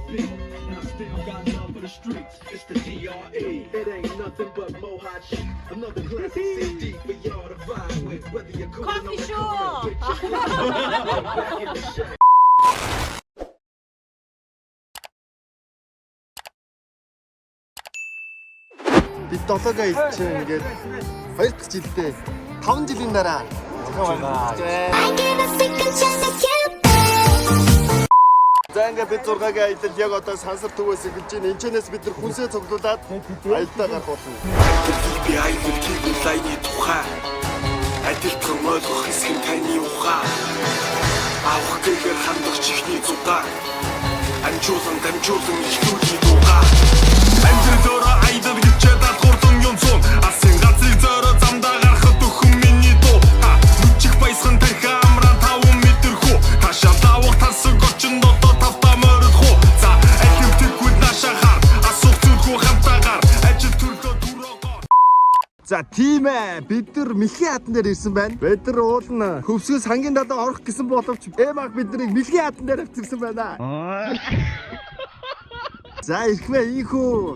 beat. And I still got love for the streets. It's the DRE. It ain't nothing but more hot shit. Another classic CD for y'all to vibe with. Whether you're cooling on the corner with your back in the shade. Би 7-г чинь ингээд 2 дахь жилдээ 5 жилийн дараа зохион байгуулж байна. За ингээд бид 6-гийн аялал яг одоо сансар төвөөс эхэлж байна. Энэчнээс бид нар хүнсээ цуглуулад аялдаа гарах болно. Би аялал хийх лайны тухай адилхан ойлгох хэсэг таны ухаан. Авах гэхээр хандах чихний зугаа. Амжуулан дамжуулан ихнүүний дуугаа. Амжилтаараа аялал хийчээд хурдан юм сон. Асын гацыг зөрөө замдаа гарахад өхөн миний дуу. Нүчих баясхан тархи амраа 5 метр хөө. Ташаа давах тасаг очинд одоо тавтаа морд хөө. За алимтгүй нашахаар асуух зүрхүү хамтаагаар ажил төрхөө түрөөгөө. За тийм ээ, бид нар Мэлхийн хатан дээр ирсэн байна. Бид нар уулна хөвсгөл сангийн дадаа орох гэсэн боловч Эмаг бид нарыг Мэлхийн хатан дээр авчирсан байна. За ирхвэ ийхүү.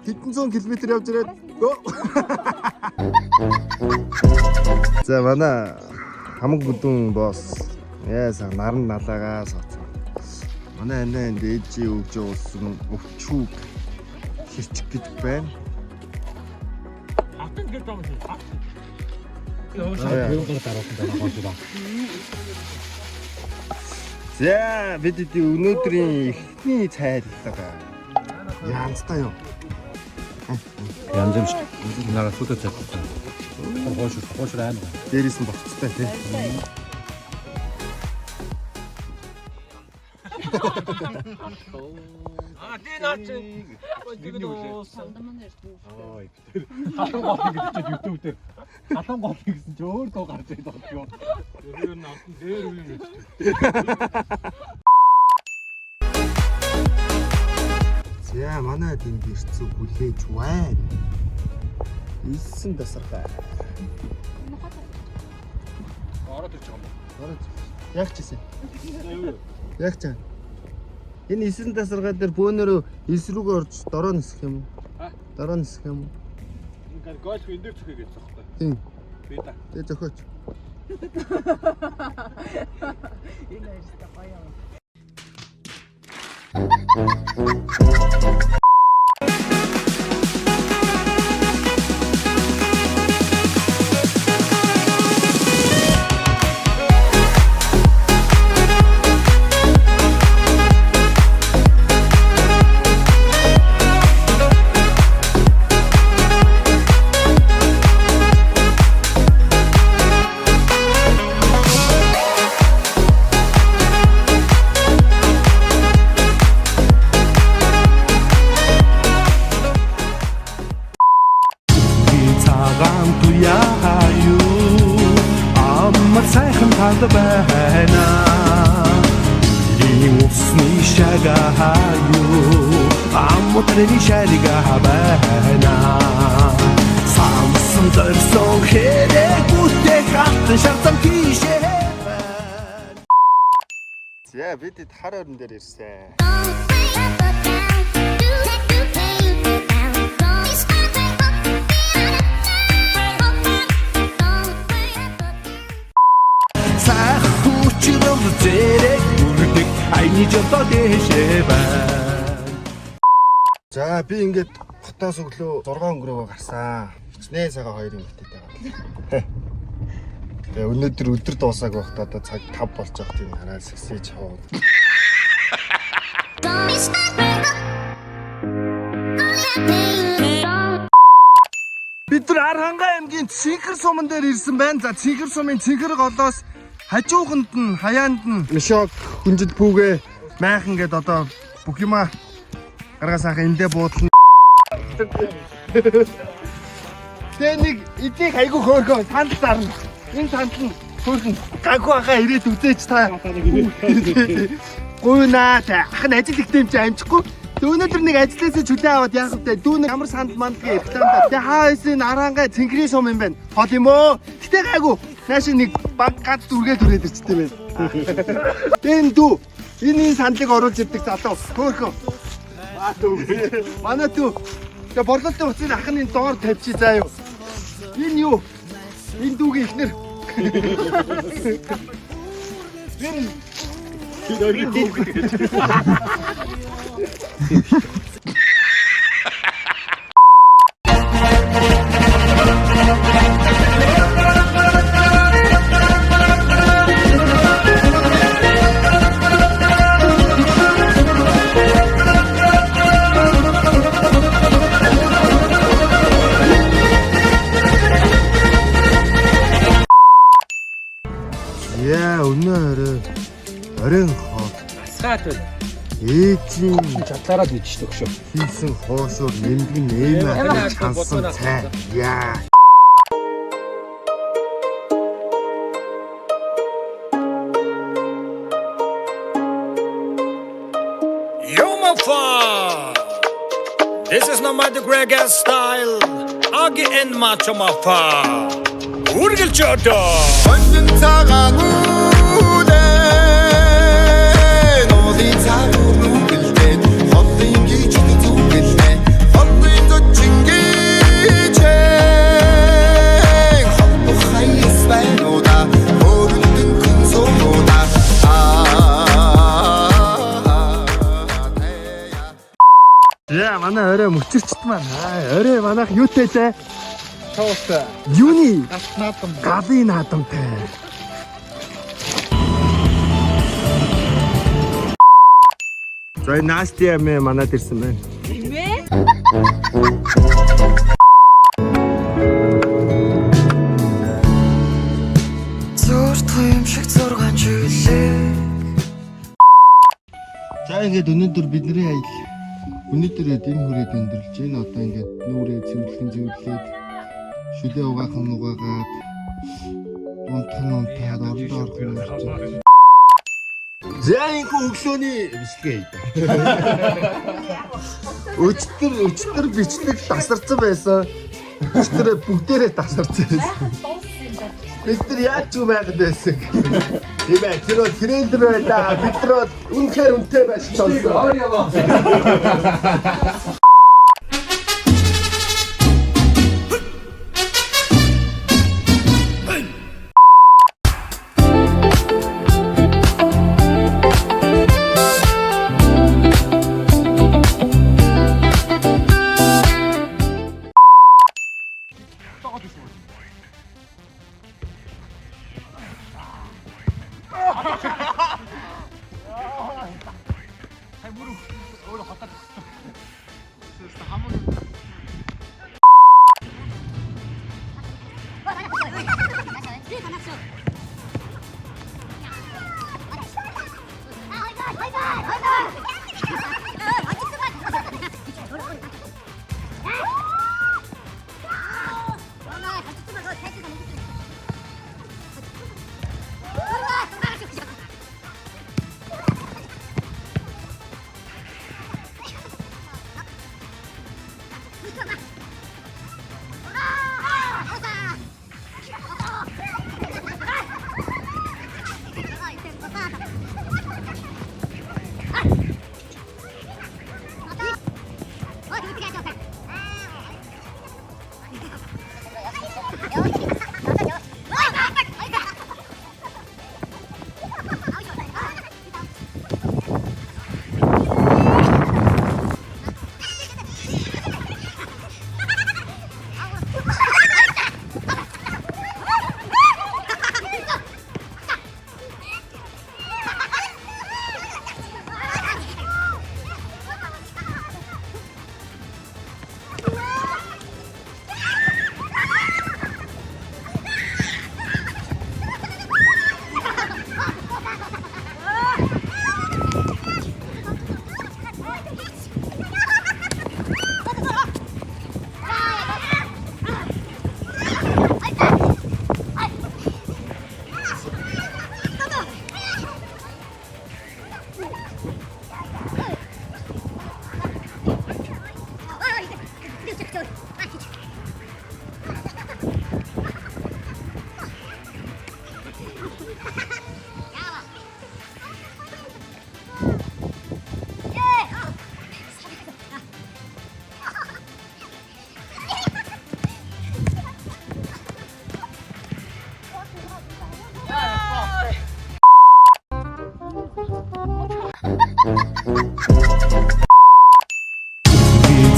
Хэдэн зуун километр явж ирээд. За манай хамаг бүдүүн босс яасан наран налаагаа сооцсон. Манай энэ дээжи өгж уусан өвчүүг хэрчих гэж байна. Алтан гэр том шүү. За бид өнөөдрийн эхний цайрлага янзтай юу? Янз юм шүү. Нара фото цайрлага. Хоош раа. Дээрээс нь болцтой тий. Тий наач. Халан гол гэж YouTube дээр халан гол гэсэн чи өөр дуу гарч ирээд байна юу. Тэр нь алтан дээр үе юм. За манай тэнд ирцүү хүлээж байна. 9 тасархай. Ороод ирж байгаа юм. Ороод. Яг ч гэсэн. Яг ч. Энэ 9 тасархай дээр бөөнөрөө эсрүүгээ орж дороо нисэх юм уу? Дороо нисэх юм уу? Ингээд гольф энэ дээр цохиё гэж байгаа юм. Тийм. Би та. Тэгээ зохиоч. Энэ ажил гоё юм. байна. Ийм усны шагаа юу аммутрын шарга байна. Самсан дөрсөн хэрэг бүтээ хатан шатан кишээ. За бид хар орон дээр ирсэн. За би ингээд хотоос өглөө 6 өнгөрөөгөө гарсан. Хичнээн цагаа 2 минуттай байгаа. Тэгээ өнөөдөр өдөр дуусааг байхдаа одоо цаг 5 болж байгаа тийм хараа сэгсэж хоо. Бид нар Архангай аймгийн Цэнхэр суман дээр ирсэн байна. За Цэнхэр сумын Цэнхэр голоос хажууханд нь хаяанд нь мишок хүнжил пүүгээ майхан гээд одоо бүх юма гаргаа сайхан эндээ буудлаа. Тэгээ нэг эдийг айгу хөөрхөө танд зарна. Энэ танд нь хөөрхөн гаггүй хаа ирээд үзээч та. Гуйнаа та ах нь ажил ихтэй юм чи амжихгүй. Өнөөдөр нэг ажлаасаа чөлөө аваад яах вэ? Дүү нэг ямар санд мандгийн рекламад. Тэгээ хаасын Архангай Цэнхрийн сум юм байна. Хол юм уу? Гэтэ гайгүй. Нааш нэг баг ганц дүргээ түрээд ирчтэй байна. Энэ дүү Энэ сандлыг оруулж ирдэг залуу. Хөөхөө. Манай дүү. Тэгээ борлуулалтын уцыг ахны доор тавьчих заа юу. Энэ юу? Энэ дүүгийн ихнэр. Яа, өнөө оройн хоо. Асгаатай. Ээжийн Чадлаараа дийчдэг шүү. хийсэн хоошоор нэмгэн нэмээ чансан цай. Яа. Yo, my fan. This is Nomadic Reggae style. Agi and Macho Mafa. Urgil Choto. Onjin цагаан үлээ нодын цагаан үлээ хотын гीच зүгэлээ хотын зочингийч хот хайс байнуда өрөндөн күн сууна Яа, манай орой мөчөрчт маань. Орой манайх юутай лээ? Тоостой. Юуны Наадам. галын наадамтай. За Насти амэ манад ирсэн байна. Зүрт юм шиг зургаан чиглээ За ингээд өнөөдөр бидний аялал өнөөдөр эм хүрээд өндөрлж байна. Одоо ингээд нүрээ цэвэрлээд шүдээ угаахан угаагаад унтхан орондоо орхон болж байна. За энэ өглөөний бичлэгээ хийдэг. Өчтөр бичлэг тасарсан байсан. Өчтөр бүгдээрээ тасарсан байсан. Бид нар яаж юу байгаад байсан. Тийм ээ, тэр трейлер байлаа. Бид нар үнэхээр үнэтэй байсан болсон.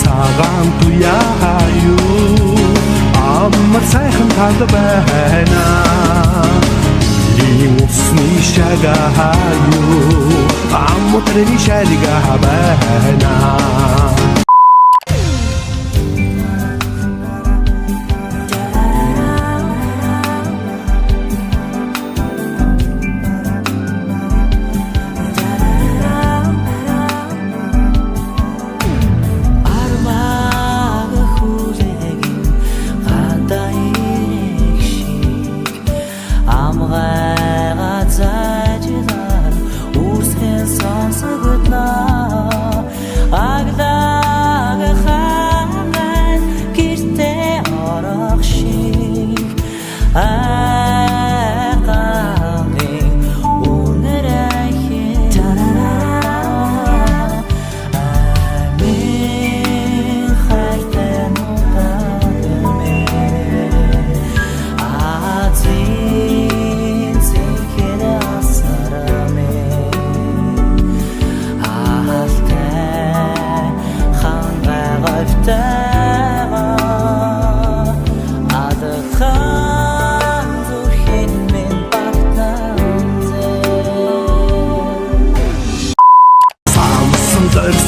цагаан туяа юу амар сайхан тал байна ийм усны шагаа юу аммутрын шалгаа байна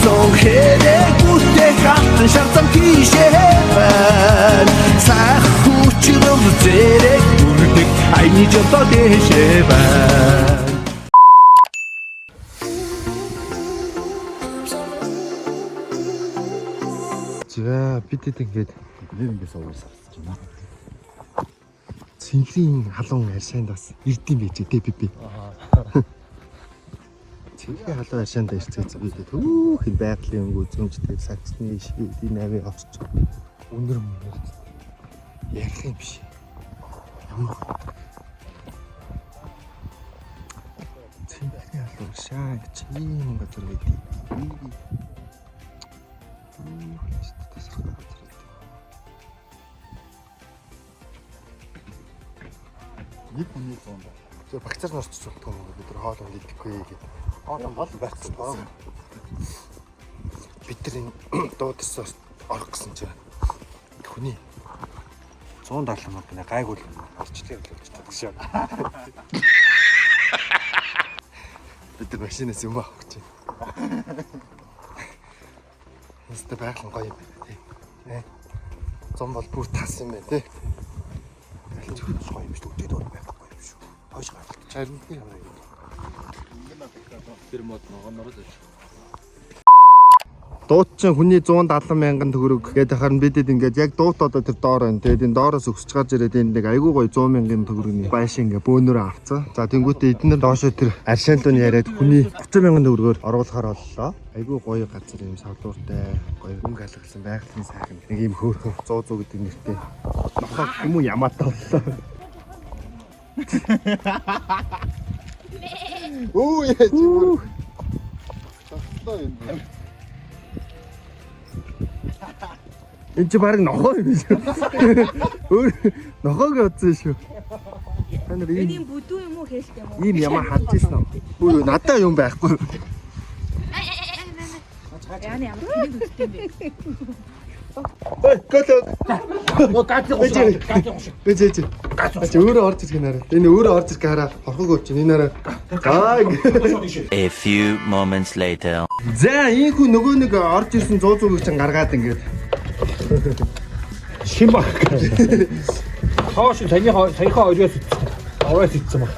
Son хэрэг үтэй хатан шатан тийшээвэн сахучрол зэрэг үрдэг айны жото дэшээвэн За бидэд ингээд Нэрнээс уус авчихж байна. цэнхрийн халуун аршаанд бас ирдэм байж дээ би. Цэнхрийн халуун аршаанд ирцгээц би төөх юм байгалийн өнгө зөмжтэй саксны шийдийн навыг авчиж өнөр мөн ярих юм биш. Ямар цэнхрийн халуун аршаа гэж ийм газар байдгийг. Нэг хүний зонд. Зөв багцаар норч болтгоо бид нар хоол унд идэхгүй гэдэг. Хоол бол байхгүй. Бид нар энэ дуудсаас орох гэсэн чинь хүний 170 мянга гайгүй л орчлын төлөвчтэй гэж байна. Бид нар машинаас юм авах гэж байна. Нэстэ байхлан гоё юм байна тий. Зам бол бүр тас юм байна тий. Алж гоё юм шүү. Өдөө байхгүй юм шүү. Хойш гаргалт чармтны юм аа. Тэр мод ногооноор л. Дуут чинь хүний 170 мянган төгрөг гэдэг харин бидэд ингээд яг дуут одоо тэр доор байна. Тэгээд энэ доороос өсөж гарч ирээд энэ нэг айгүй гоё 100 мянган төгрөгийн байш ингээ бөөнөрөө авцсан. За тэнгуүтээ эднэр доошоо тэр аршаалын яриад хүний 30 мянган төгрөгөөр оруулахаар боллоо. Айгүй гоё газар юм савдууртай гоё өнгө алгалсан байгалийн сайхан нэг юм хөөрхөн 100 гэдэг нэртэй. Нохоо юм уу ямаатай боллоо. Оо яа чи бүр. Энд чи баг нохоо юм шүү. Өөр нохоог утсан шүү. Та нар ийм бүдүү юм уу хэлдэг юм уу? ийм ямаа хадж ирсэн үү? Өө надаа юм байхгүй. Яаны ямар тийм бүдтэй юм бэ? Ой, гөлөө. Нөө гацсан уу? Бэж. Ачи өөрөө орж ирэх нэрэ. Энэ өөрөө орж ирэх хараа хорхог өгч энэ нэрэ. A few moments later. За ийхүү нөгөө нэг орж ирсэн 100 зүгийг чинь гаргаад ингээд Шин баг. Хоош саяхаа ориос ицсэн баг.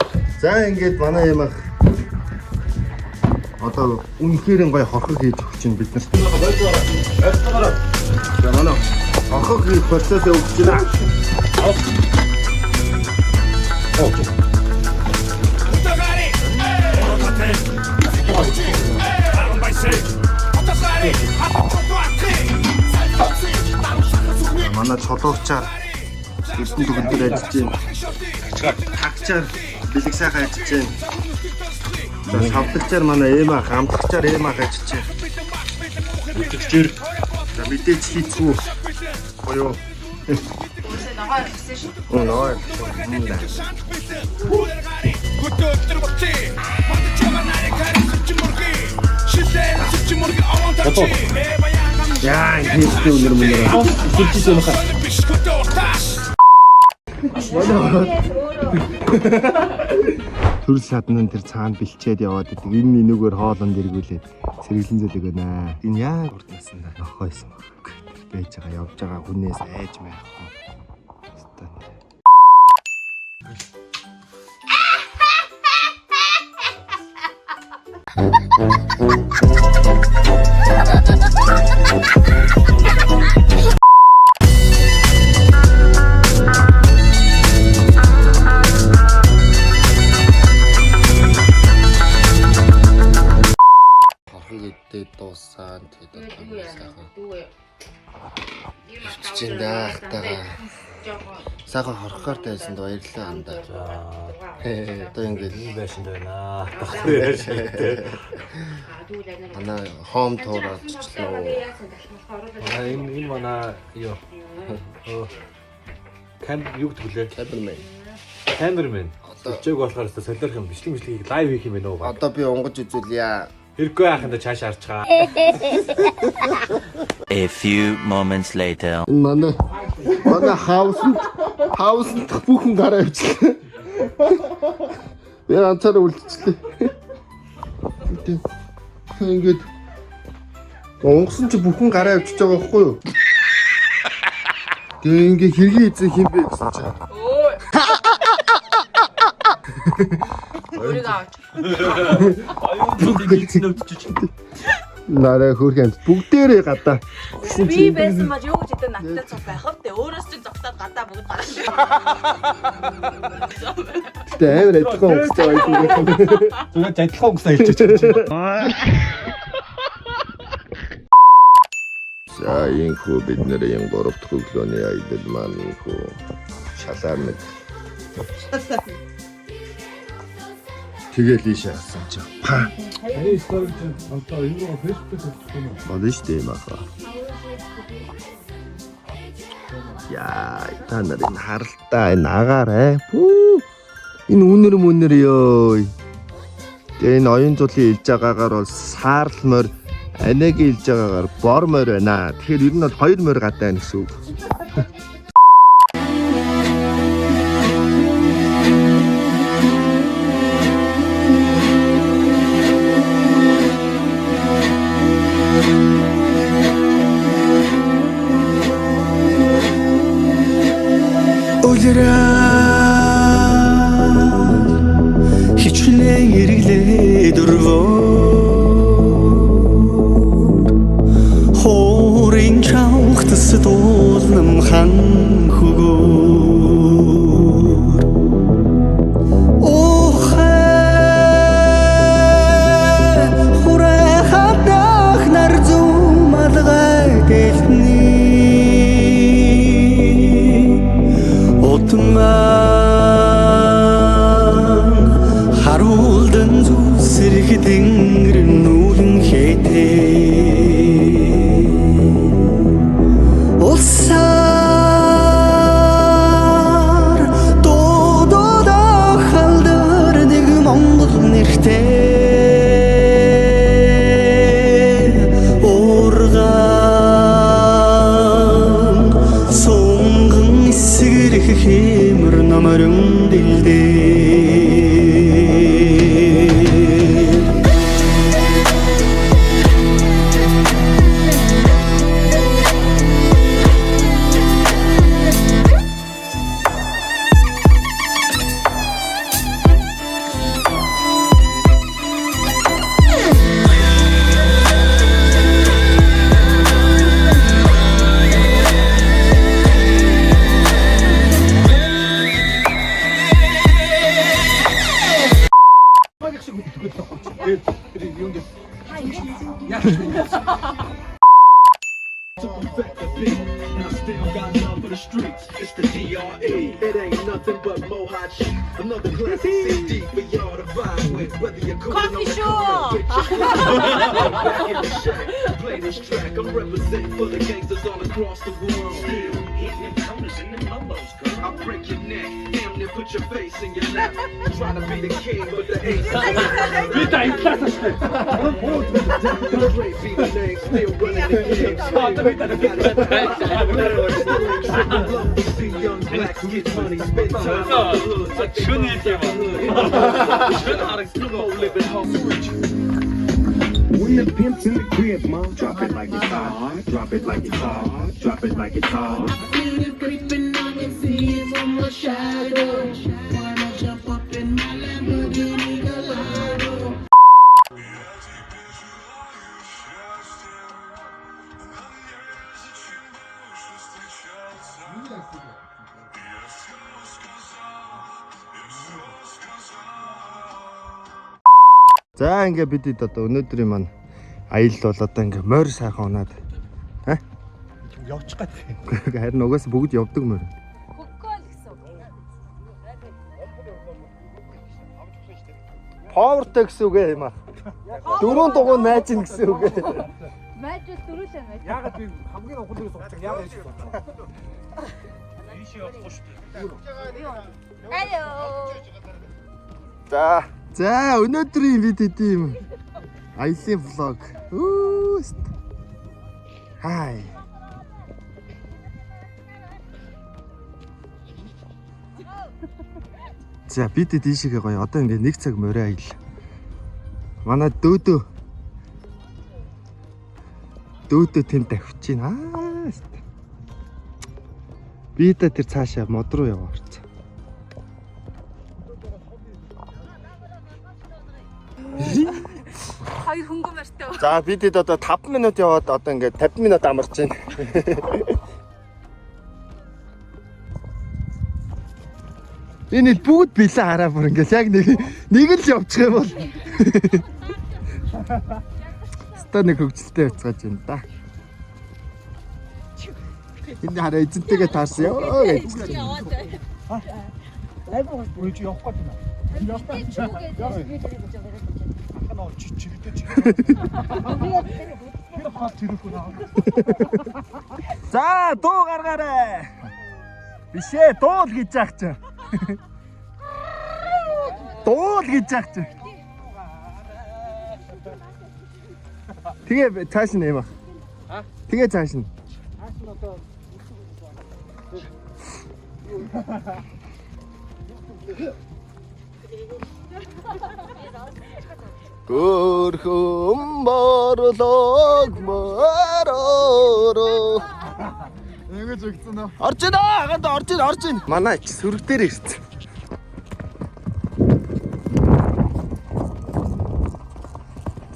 за ингээд манай юм ах одоо үнэхээр гоё хорхог хийж өгч чинь бид нарт. За манай хорхог хийж процесс өгч байна. Манай чулуучаар эрдэнэ төгөлдөр ажиллаж байна. Тагчаар бэлэг сайхан ажиллаж байна. За савдагчаар манай эм ах, амтгчаар эм ах ажиллаж байна. Үтгэгчээр за мэдээж хийцгүү. Боёо. Ногоо ирсэн шүү. Ногоо. Good Яа, хийхтэй өнөр мөнөр. Сүлжиж өнөх. Төрөл саднан тэр цаана бэлчээд яваад идэг. Энэ энүүгээр хоолонд эргүүлээд сэргэлэн зэлэг байна. Энэ яг урд наснд нохойсон баг. Бэж байгаа явж байгаа хүнээс айж байх. Хохигдээ дуусаад тэгээд хахтагаа сайхан хорхоор тайсан баярлалаа анда. Одоо ингээд ийм байшинд байна. манай хоум туураад чичлээ. Энэ манай юу? Юу гэдгэлээ? Камермен. Өчөөг болохоор солиорх юм бичлэг лайв хийх юм байна уу? Одоо би унгаж үзүүлье. Хэрэггүй яханда цааш харчгаа. A few moments later. Манай хауснд бүхэн гараа явчихлаа. Би анцаараа үлдчихлээ. Ингээд онгосон чи бүхэн гараа явчихж байгаа байхгүй юу? Тэгээ ингээ хэргийн эзэн хин бэ гэсэн чи. 우리가 Нараа хөөрхөн бүгдээрээ гадаа. би байсан маа юу гэж хэдэн надтай цог байх вэ? Өөрөөс чинь зогтоод гадаа бүгд гарах шүү. Тэ амар адилхан өнгөтэй байсан. Зүгээр адилхан өнгөсөө хэлчихэж байна. За инхүү бид нэр юм 3 дахь өглөөний аялал маань инхүү шалаар нэг. Тэгэл ийш яасан ч. Эний стори чинь одоо энэ рүү фэйсбүүкээр өгсөн юм. Бодно шүү дээ маха. Яа, та нарын харалтаа энэ агаарэ. Пүү. Энэ үнэр мөнэр ёо. Энэ оюун зуулын илж байгаагаар бол саарл морь, анегийн илж байгаагаар бор морь байна. Тэгэхээр ер нь бол 2 морь гадаа байна гэсэн үг. Хичлэн ирэглээ дөрвөө Хорин чавхтас дуулнам хан хөгөөр Охэ хүрээ хатах нар зумалгай дэлхний Отман харуулдан зүсрэх тэнгэр нүүлэн хэтээ Улсаар дуудаа халдар нэг Монгол нэртэй Ургаан сонгон эсгэрэх хэмэр намаран дэлдээ And I still got love for the streets. It's the DRE. It ain't nothing but more hot shit. Another classic CD for y'all to vibe with. Whether you're cooking or recording, back in the shack. Play this track. I'm representing for the gangsters all across the world. Still hitting them counters and them lolos, girl. I'll break your neck. Damn near put put your face in your lap. Trying to be the king, but the ace is Vita inflatasyon. Dre be the name, still running the game. Love to see young blacks get money, spend time in the hood, take their moms out the hood. Living home. When the pimp's in the crib, mom, drop it like it's hot. Drop it like it's hot. Drop it like it's hot. Feel it creeping, I can see it from my shadow. Wanna jump up in my Lamborghini Gallardo. За ингээ бидэд одоо өнөөдрийн маань аялал бол одоо ингээ морь сайхан унаад. Явчих гад. Харин угаас бүгд явдаг морь. Хөггөөл гэсэн. Powerтэй гэсэн үг юм аа. Дөрөв дугуй найзин гэсэн үг. Майж бол дөрүүлээ майж. Ягаад би хамгийн ухаалыг суучих яагаад ийм суучих. Ийшээ явахгүй шүү дээ. Алло. За өнөөдрийн бид хэдийн аялын влог. Үүст. Хай. За бид тийшээгээ гоё. Одоо ингээ 1 цаг морь аялал. Манай дөөдөө тэнд тавьчих чинь. Би тэр цаашаа мод руу яваарч. Хоёр хөнгөн морьтой. За бидэд одоо 5 минут яваад одоо ингээд 50 минут амарч байна. Энэ бүгд билээ хараа бүр ингээд яг нэг л явчих юм бол. Ста нэг хөвгөлтэй байцгааж байна да. Энэ хараа эзэнтэйгээ таарсан ёо гэж. Айгуу бүр чи явах гэдэг юм. За дуу гаргаарай. Бишээ дуул гэж яах чинь. Дуул гэж яах чинь. Тэгээ цааш нь юм аа. Тэгээ цааш нь. Гөрхөн борлог мороо. Ингэж өгсөн үү? Орж ийн аа, хагад орж ийн. Манай ч сүрэг дээр ирсэн.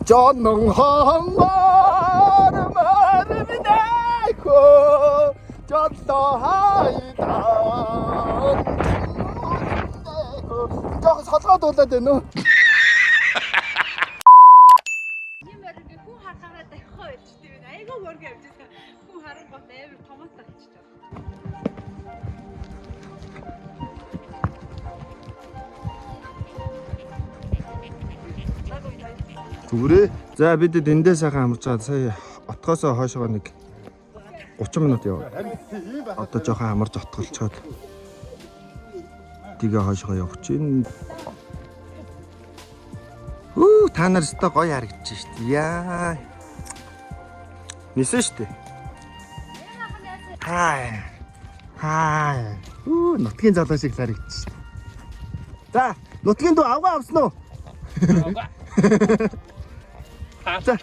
Жонон хамаар марминайхо жоллоо хайдаа. Жохо солгоод болоод байна уу? Зүгээрээ. За бидэд эндээ сайхан амарч байгаа. Сая отгоосоо хойшоо нэг 30 минут яваа. Одоо жоохон амарч отголцоод тигээ хойшоо явж чинь. Та нар өстө гоё харагдаж шүү дээ. Яа. Нисэн шүү дээ. Хай. Нутгийн залуу шиг харагдаж шүү дээ. За, нутгийн дуу авгаа авсан уу? Аса.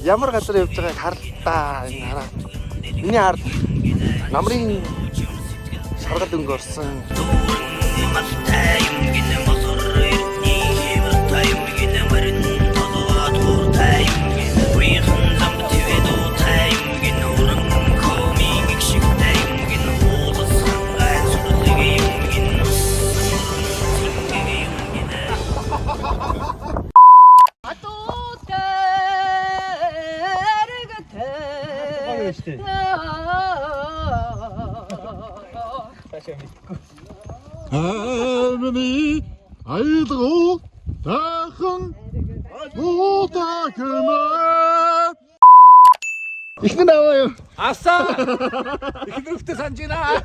Ямар газар явж байгааг харлаа энэ хараа. Миний хард намрын шаргал өнгө орсон. Harmony айлгуу тахан утакна ихнэ аваа юу Асаа. Ихнэрхтээ санаж байна.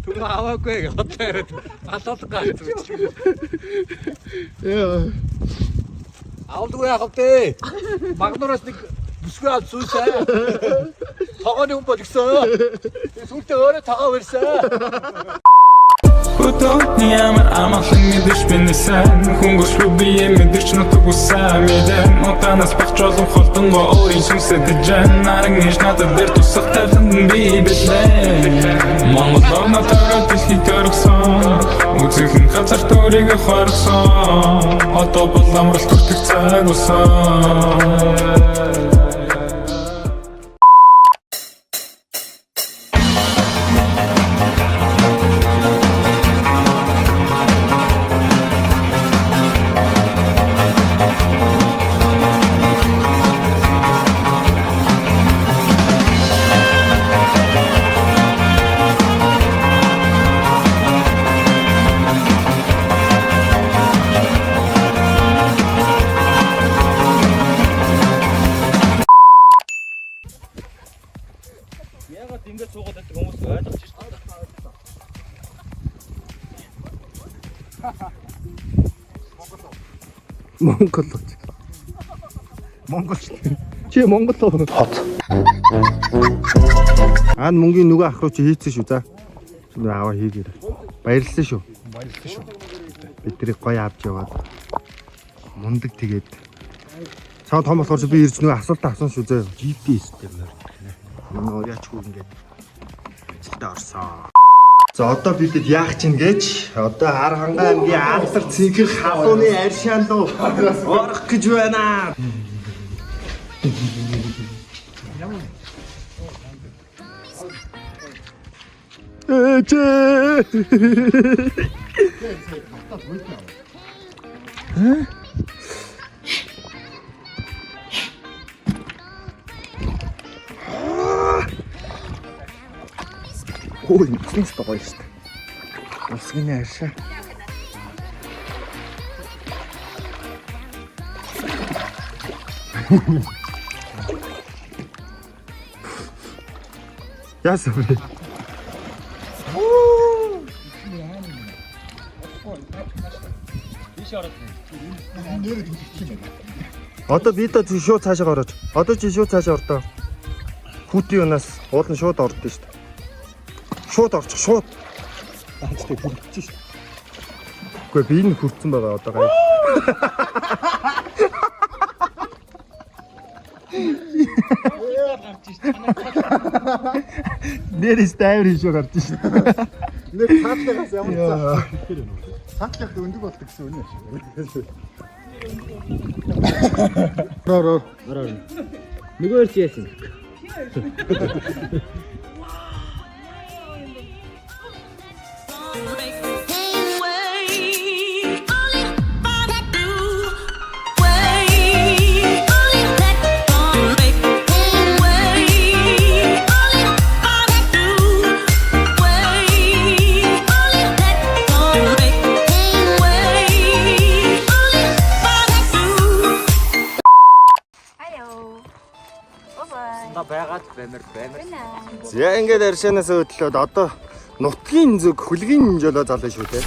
Түр аваагүй одоо яриад алуулга гарч үзчих. яа Авалгүй яах вэ? Магнуураас нэг бүсгүй авч сүйсээ. Тогооны хүн бол гисэн. Сүлдээ өөрөө тогоо барьсан. Хөтөний амар амгалан мэдэрч бинэсэн Хүнгөшлүү бие мэдэрч нутаг усаа мэдэн Утанаас багч олон холдонгоо өөрийн сүнсэд дэжэн Наран нэж надад дээр тусах тавлан би бэлэн Монгол орно төрөд дэлхий төргсөн Үзэхэн газар төрийг хорсон Одоо бол амралт хүртэх цаг усан Ягаад ингэж суугаад байдаг хүмүүс ойлгож шүү дээ. Монгол чи Монгол хот ан мөнгөний нөгөө ах руу чи хийцэн шүү за чи аваа хийгээр баярлалаа шүү бидний гоё авч яваад мундаг тэгээд цаа том болохоор чи би ирж нөгөө асуулт авсан шүү зөө GPS дээр нөр яачгүй ингээд зэлдэ орсон. За одоо бидэд яах чинь гэж одоо хар хангаа аймгийн Аалдар цэнхэр халууны аршаан руу орох гэж байна. Ой, nic to jest. Rozwinę się. Ja sobie. Одоо би та шууд цаашаа гараач. Одоо чи шууд цаашаа ордоо. Хүүтийн юунаас уулын шууд ордоо шүү дээ. Шууд орчих шууд. Аачтай хүрчихэж шүү. Гэхдээ би энэ хүрцэн байгаа одоо гай. Нэрс тайвар хийж гарч шүү. Нэр цаатлаас ямар цаа. Цаатлахд өндөг болдог гэсэн үнэ. Роо. Нөгөө ч яасан. За ингээд аршаанаас өдлөөд одоо нутгийн зүг хөлгийн жолоо зална шүү дээ.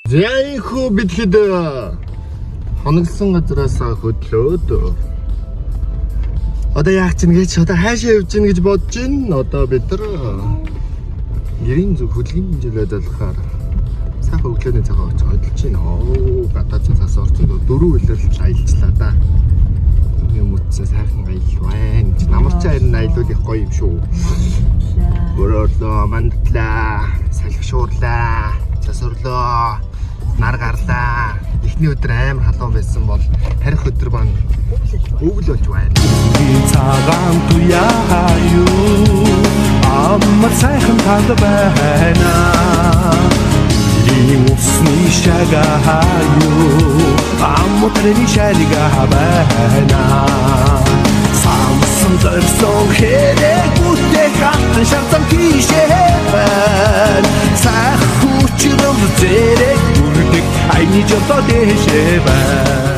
За ихүү битгэд хоноглосон газраас хөдлөөд одоо яах чинь гэж одоо хаашаа явж гин гэж бодож байна. Одоо бид нар гэрийн зүг хөлгийн хэмжээлээ залхахаар сайхан өглөөний цагаа очиж хөдөлж байна. Оо гадаад цаас орсон 4 үлрэлт аялчлаа да. Юм утсан сайхан аялал байна. Намарч харин аялуулах гоё юм шүү. Боролоо мандлаа, салхишуурлаа, засварлоо, нар гарлаа. Эхний өдөр амар халуун байсан бол харих өдөр маань өвөл болж байна. Цагаан туяа юу ам танд байна Ийн усны шагаа юу амтрын шалгаа байна Самсан зорсон хэрэг үтэй хатан шатан тийшээ байна Сах хүчрэл зэрэг бүрдэг айны жолоо дэшээ байна